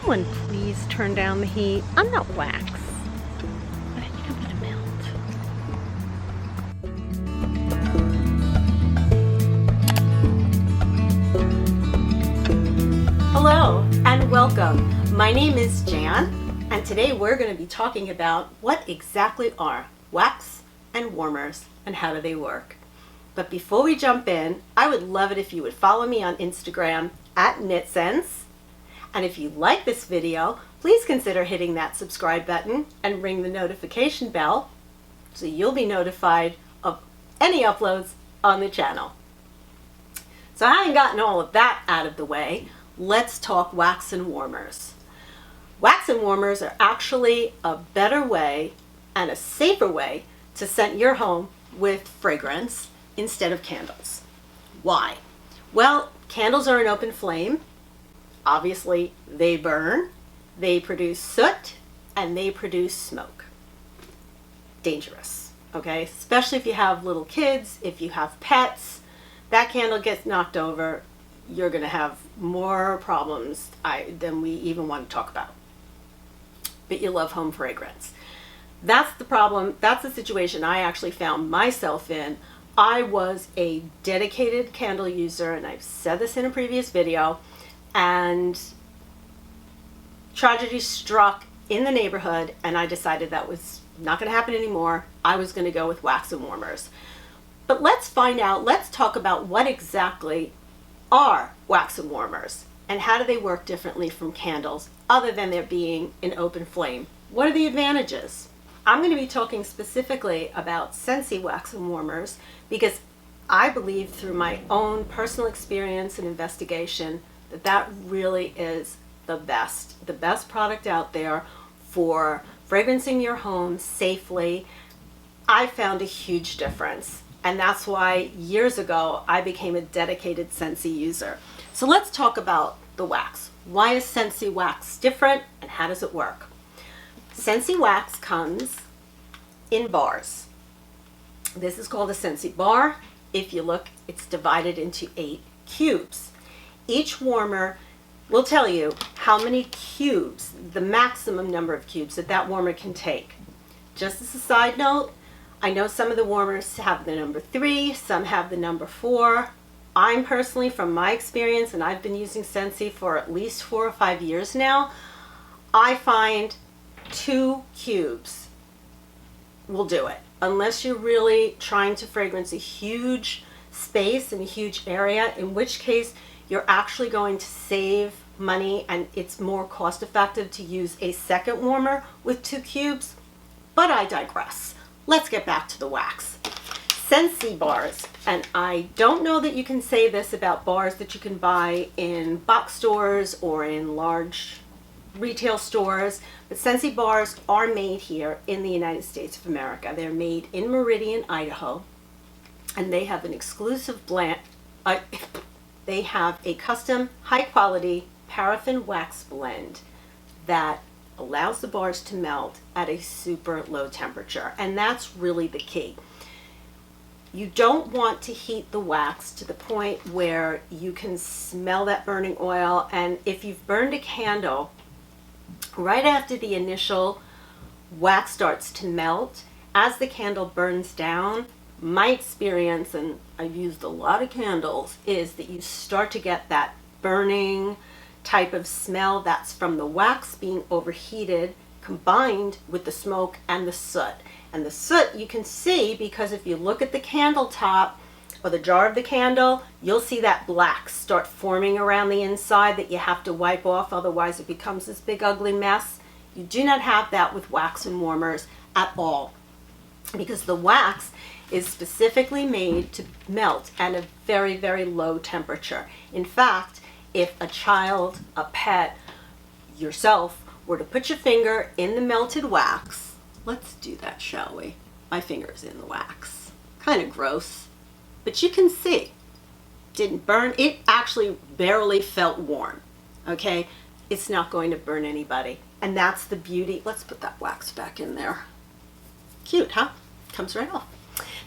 someone please turn down the heat? I'm not wax, but I think I'm gonna melt. Hello and welcome. My name is Jan, and today we're going to be talking about what exactly are wax and warmers and how do they work. But before we jump in, I would love it if you would follow me on Instagram at KnitSense. And if you like this video, please consider hitting that subscribe button and ring the notification bell so you'll be notified of any uploads on the channel. So having gotten all of that out of the way, let's talk wax and warmers. Wax and warmers are actually a better way and a safer way to scent your home with fragrance instead of candles. Why? Well, candles are an open flame. Obviously, they burn, they produce soot, and they produce smoke. Dangerous, okay? Especially if you have little kids, if you have pets, that candle gets knocked over, you're gonna have more problems than we even want to talk about. But you love home fragrance. That's the problem, that's the situation I actually found myself in. I was a dedicated candle user, and I've said this in a previous video, and tragedy struck in the neighborhood, and I decided that was not going to happen anymore. I was going to go with wax and warmers. But let's talk about what exactly are wax and warmers and how do they work differently from candles other than there being an open flame. What are the advantages? I'm going to be talking specifically about Scentsy wax and warmers because I believe through my own personal experience and investigation that really is the best product out there for fragrancing your home safely. I found a huge difference, and that's why years ago I became a dedicated Scentsy user. So let's talk about the wax. Why is Scentsy wax different and how does it work? Scentsy wax comes in bars. This is called a Scentsy bar. If you look, it's divided into 8 cubes. Each warmer will tell you how many cubes, the maximum number of cubes that warmer can take. Just as a side note, I know some of the warmers have the number 3, some have the number 4. I'm personally, from my experience, and I've been using Scentsy for at least 4 or 5 years now, I find 2 cubes will do it. Unless you're really trying to fragrance a huge space and a huge area, in which case you're actually going to save money and it's more cost effective to use a second warmer with 2 cubes. But I digress. Let's get back to the wax. Scentsy bars, and I don't know that you can say this about bars that you can buy in box stores or in large retail stores, but Scentsy bars are made here in the United States of America. They're made in Meridian, Idaho, and they have an exclusive blend. They have a custom high-quality paraffin wax blend that allows the bars to melt at a super low temperature, and that's really the key. You don't want to heat the wax to the point where you can smell that burning oil, and if you've burned a candle, right after the initial wax starts to melt, as the candle burns down, my experience, and I've used a lot of candles, is that you start to get that burning type of smell that's from the wax being overheated combined with the smoke and the soot. And the soot you can see because if you look at the candle top or the jar of the candle, you'll see that black start forming around the inside that you have to wipe off, otherwise it becomes this big ugly mess. You do not have that with wax and warmers at all, because the wax is specifically made to melt at a very, very low temperature. In fact, if a child, a pet, yourself were to put your finger in the melted wax, let's do that, shall we? My finger's in the wax. Kind of gross, but you can see, didn't burn. It actually barely felt warm, okay? It's not going to burn anybody, and that's the beauty. Let's put that wax back in there. Cute, huh? Comes right off.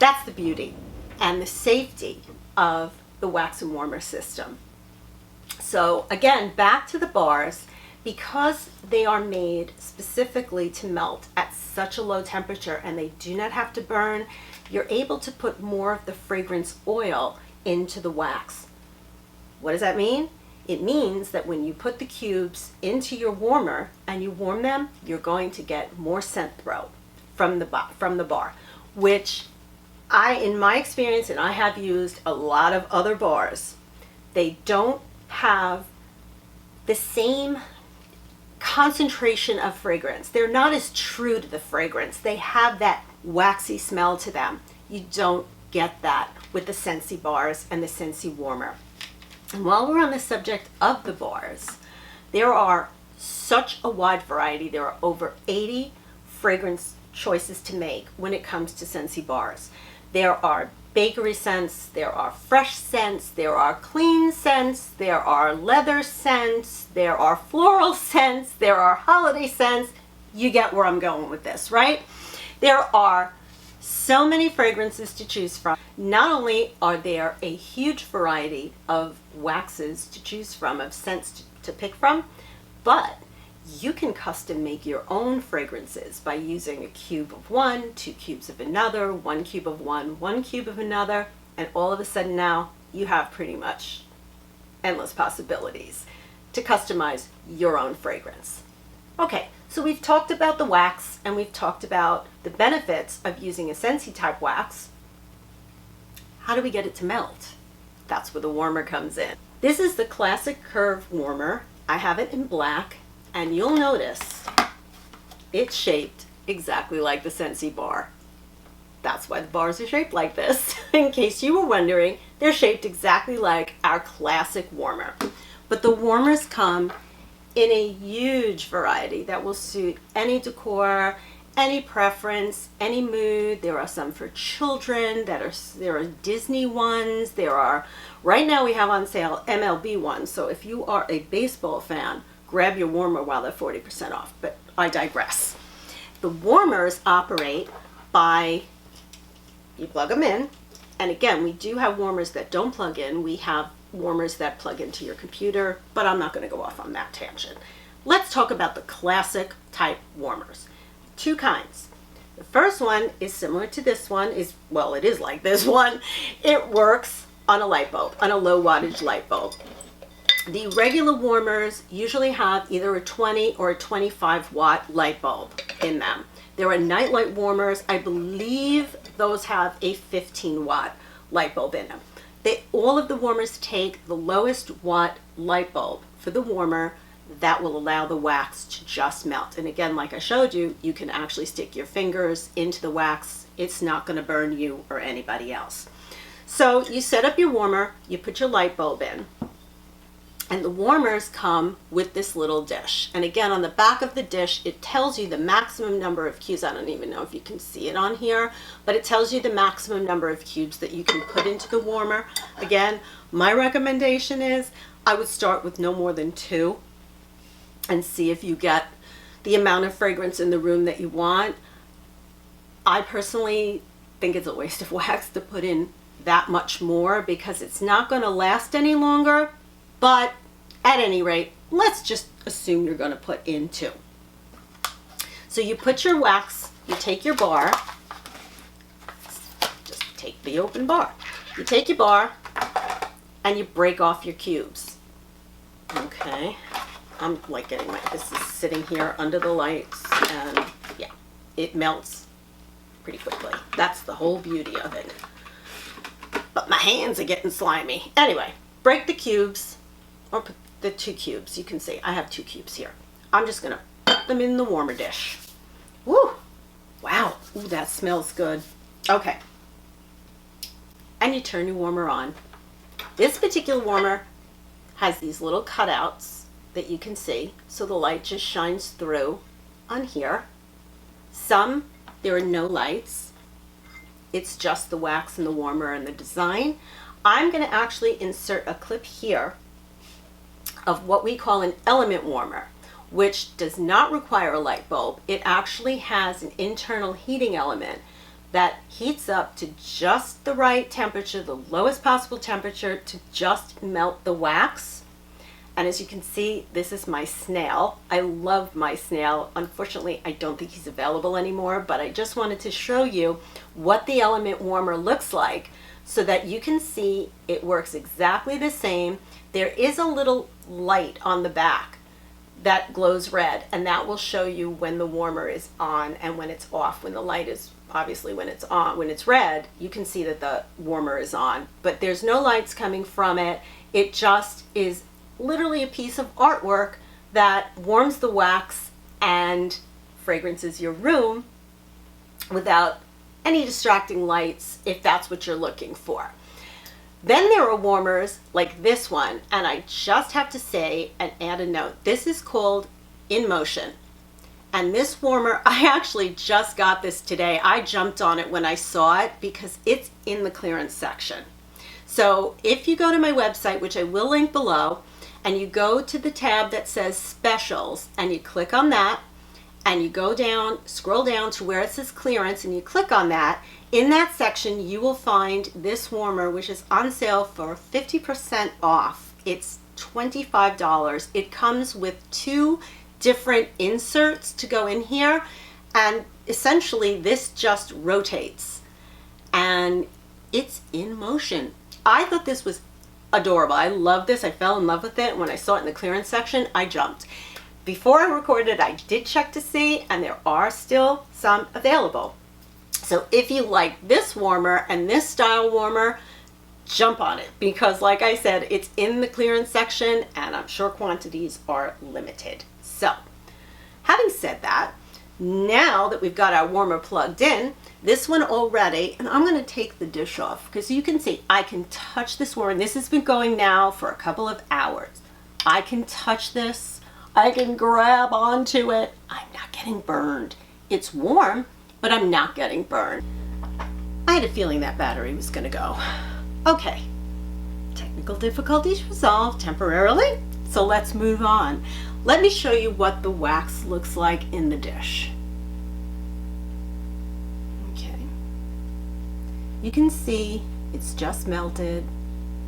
That's the beauty and the safety of the wax and warmer system. So again, back to the bars. Because they are made specifically to melt at such a low temperature and they do not have to burn, you're able to put more of the fragrance oil into the wax. What does that mean? It means that when you put the cubes into your warmer and you warm them, you're going to get more scent throw from the bar, which in my experience, and I have used a lot of other bars, they don't have the same concentration of fragrance. They're not as true to the fragrance. They have that waxy smell to them. You don't get that with the Scentsy bars and the Scentsy warmer. And while we're on the subject of the bars, there are such a wide variety. There are over 80 fragrance choices to make when it comes to Scentsy bars. There are bakery scents, there are fresh scents, there are clean scents, there are leather scents, there are floral scents, there are holiday scents. You get where I'm going with this, right? There are so many fragrances to choose from. Not only are there a huge variety of waxes to choose from, of scents to pick from, but you can custom make your own fragrances by using a cube of one, 2 cubes of another, 1 cube of one, 1 cube of another, and all of a sudden now you have pretty much endless possibilities to customize your own fragrance. Okay, so we've talked about the wax and we've talked about the benefits of using a Scentsy type wax. How do we get it to melt? That's where the warmer comes in. This is the classic curve warmer. I have it in black. And you'll notice it's shaped exactly like the Scentsy bar. That's why the bars are shaped like this. In case you were wondering, they're shaped exactly like our classic warmer. But the warmers come in a huge variety that will suit any decor, any preference, any mood. There are some for children, there are Disney ones, right now we have on sale MLB ones. So if you are a baseball fan, grab your warmer while they're 40% off, but I digress. The warmers operate by, you plug them in, and again, we do have warmers that don't plug in. We have warmers that plug into your computer, but I'm not going to go off on that tangent. Let's talk about the classic type warmers. 2 kinds. The first one is similar to this one, it is like this one. It works on a light bulb, on a low wattage light bulb. The regular warmers usually have either a 20 or a 25 watt light bulb in them. There are nightlight warmers. I believe those have a 15 watt light bulb in them. All of the warmers take the lowest watt light bulb for the warmer that will allow the wax to just melt. And again, like I showed you, you can actually stick your fingers into the wax. It's not going to burn you or anybody else. So you set up your warmer, you put your light bulb in. And the warmers come with this little dish. And again, on the back of the dish, it tells you the maximum number of cubes. I don't even know if you can see it on here, but it tells you the maximum number of cubes that you can put into the warmer. Again, my recommendation is I would start with no more than 2 and see if you get the amount of fragrance in the room that you want. I personally think it's a waste of wax to put in that much more because it's not going to last any longer. But at any rate, let's just assume you're going to put in 2. So you put your wax, you take your bar, just take the open bar. You take your bar and you break off your cubes. Okay, I'm like this is sitting here under the lights and yeah, it melts pretty quickly. That's the whole beauty of it. But my hands are getting slimy. Anyway, break the cubes. Or put the 2 cubes. You can see I have 2 cubes here. I'm just going to put them in the warmer dish. Woo! Wow. Ooh, that smells good. Okay. And you turn your warmer on. This particular warmer has these little cutouts that you can see. So the light just shines through on here. Some, there are no lights. It's just the wax and the warmer and the design. I'm going to actually insert a clip here of what we call an element warmer, which does not require a light bulb. It actually has an internal heating element that heats up to just the right temperature, the lowest possible temperature, to just melt the wax. And as you can see, this is my snail. I love my snail. Unfortunately, I don't think he's available anymore, but I just wanted to show you what the element warmer looks like so that you can see it works exactly the same. There is a little light on the back that glows red, and that will show you when the warmer is on and when it's off. When the light is, obviously when it's on, when it's red, you can see that the warmer is on, but there's no lights coming from it. It just is literally a piece of artwork that warms the wax and fragrances your room without any distracting lights, if that's what you're looking for. Then there are warmers like this one, and I just have to say and add a note. This is called In Motion. And this warmer, I actually just got this today. I jumped on it when I saw it because it's in the clearance section. So if you go to my website, which I will link below, and you go to the tab that says specials and you click on that, and you go down, scroll down to where it says clearance, and you click on that, in that section you will find this warmer, which is on sale for 50% off. It's $25. It comes with 2 different inserts to go in here, and essentially this just rotates and it's in motion. I thought this was adorable. I love this. I fell in love with it. When I saw it in the clearance section, I jumped. Before I recorded, I did check to see, and there are still some available. So if you like this warmer and this style warmer, jump on it, because like I said, it's in the clearance section and I'm sure quantities are limited. So having said that, now that we've got our warmer plugged in, this one already, and I'm going to take the dish off because you can see I can touch this warmer. This has been going now for a couple of hours. I can touch this. I can grab onto it. I'm not getting burned. It's warm, but I'm not getting burned. I had a feeling that battery was going to go. Okay, technical difficulties resolved temporarily, so let's move on. Let me show you what the wax looks like in the dish. Okay, you can see it's just melted.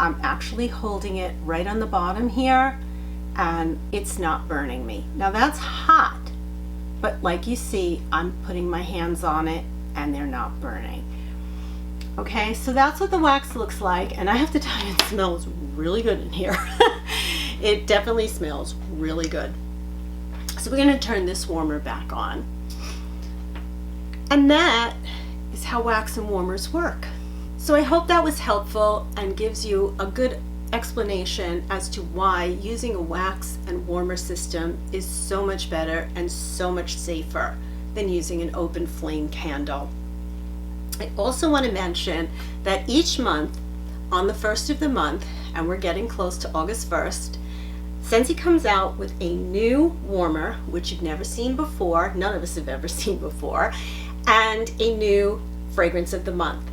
I'm actually holding it right on the bottom here, and it's not burning me. Now that's hot, but like you see, I'm putting my hands on it and they're not burning. Okay, so that's what the wax looks like, and I have to tell you, it smells really good in here. It definitely smells really good. So we're going to turn this warmer back on. And that is how wax and warmers work. So I hope that was helpful and gives you a good explanation as to why using a wax and warmer system is so much better and so much safer than using an open flame candle. I also want to mention that each month, on the first of the month, and we're getting close to August 1st, Scentsy comes out with a new warmer, which you've never seen before, none of us have ever seen before, and a new fragrance of the month.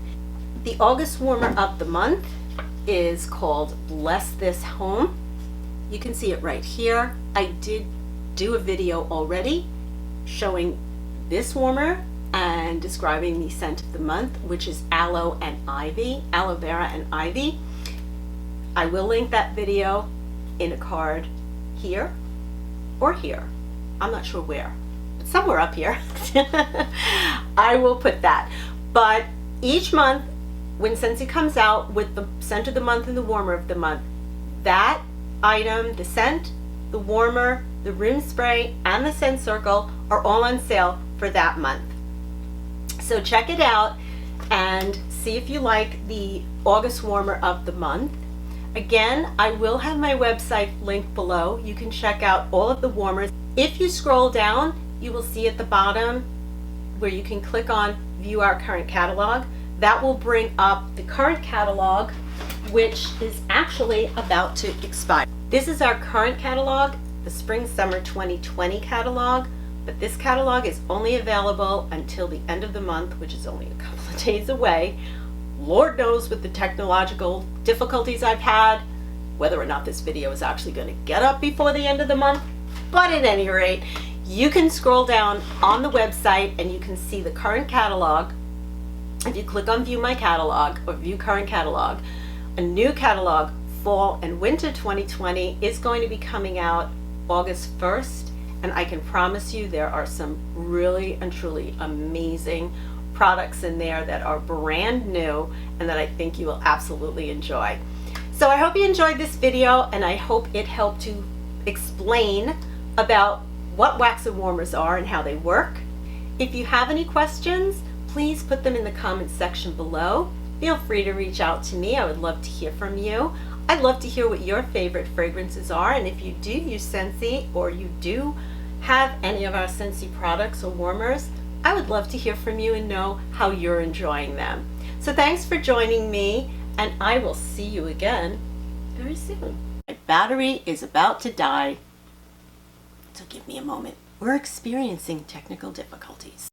The August warmer of the month is called Bless This Home. You can see it right here. I did do a video already showing this warmer and describing the scent of the month, which is aloe and ivy, aloe vera and ivy. I will link that video in a card here or here. I'm not sure where, but somewhere up here. I will put that. But each month when Scentsy comes out with the scent of the month and the warmer of the month, that item, the scent, the warmer, the room spray, and the scent circle are all on sale for that month. So check it out and see if you like the August warmer of the month. Again, I will have my website linked below. You can check out all of the warmers. If you scroll down, you will see at the bottom where you can click on View Our Current Catalog. That will bring up the current catalog, which is actually about to expire. This is our current catalog, the Spring Summer 2020 catalog. But this catalog is only available until the end of the month, which is only a couple of days away. Lord knows with the technological difficulties I've had, whether or not this video is actually going to get up before the end of the month. But at any rate, you can scroll down on the website and you can see the current catalog. If you click on View My Catalog or View Current Catalog, a new catalog Fall and Winter 2020 is going to be coming out August 1st, and I can promise you there are some really and truly amazing products in there that are brand new and that I think you will absolutely enjoy. So I hope you enjoyed this video, and I hope it helped to explain about what wax and warmers are and how they work. If you have any questions, please put them in the comments section below. Feel free to reach out to me. I would love to hear from you. I'd love to hear what your favorite fragrances are, and if you do use Scentsy or you do have any of our Scentsy products or warmers, I would love to hear from you and know how you're enjoying them. So thanks for joining me, and I will see you again very soon. My battery is about to die, so give me a moment. We're experiencing technical difficulties.